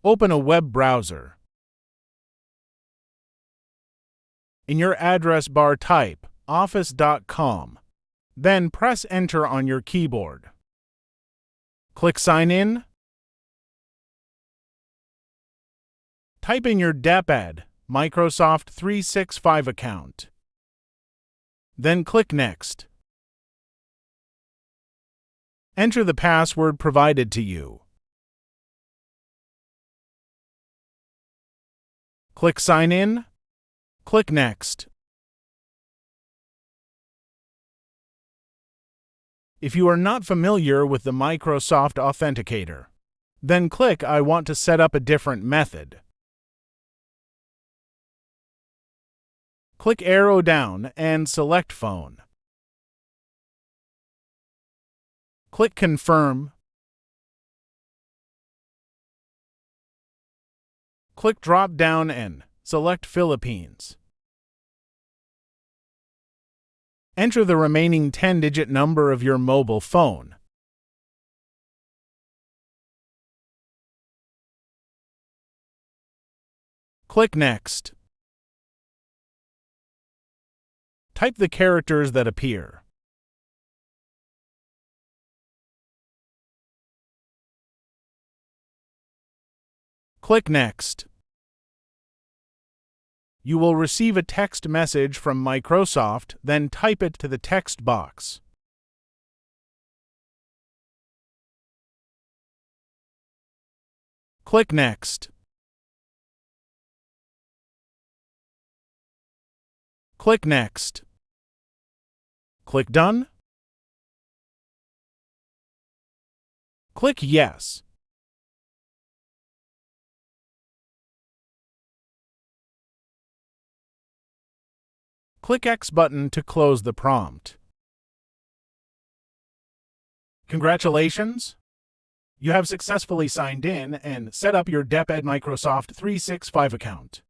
Open a web browser. In your address bar, type office.com. Then press Enter on your keyboard. Click Sign In. Type in your DepEd Microsoft 365 account. Then click Next. Enter the password provided to you. Click Sign In. Click Next. If you are not familiar with the Microsoft Authenticator, then click I want to set up a different method. Click arrow down and select Phone. Click Confirm. Click drop down and select Philippines. Enter the remaining 10-digit number of your mobile phone. Click Next. Type the characters that appear. Click Next. You will receive a text message from Microsoft, then type it to the text box. Click Next. Click Next. Click Done. Click Yes. Click X button to close the prompt. Congratulations! You have successfully signed in and set up your DepEd Microsoft 365 account.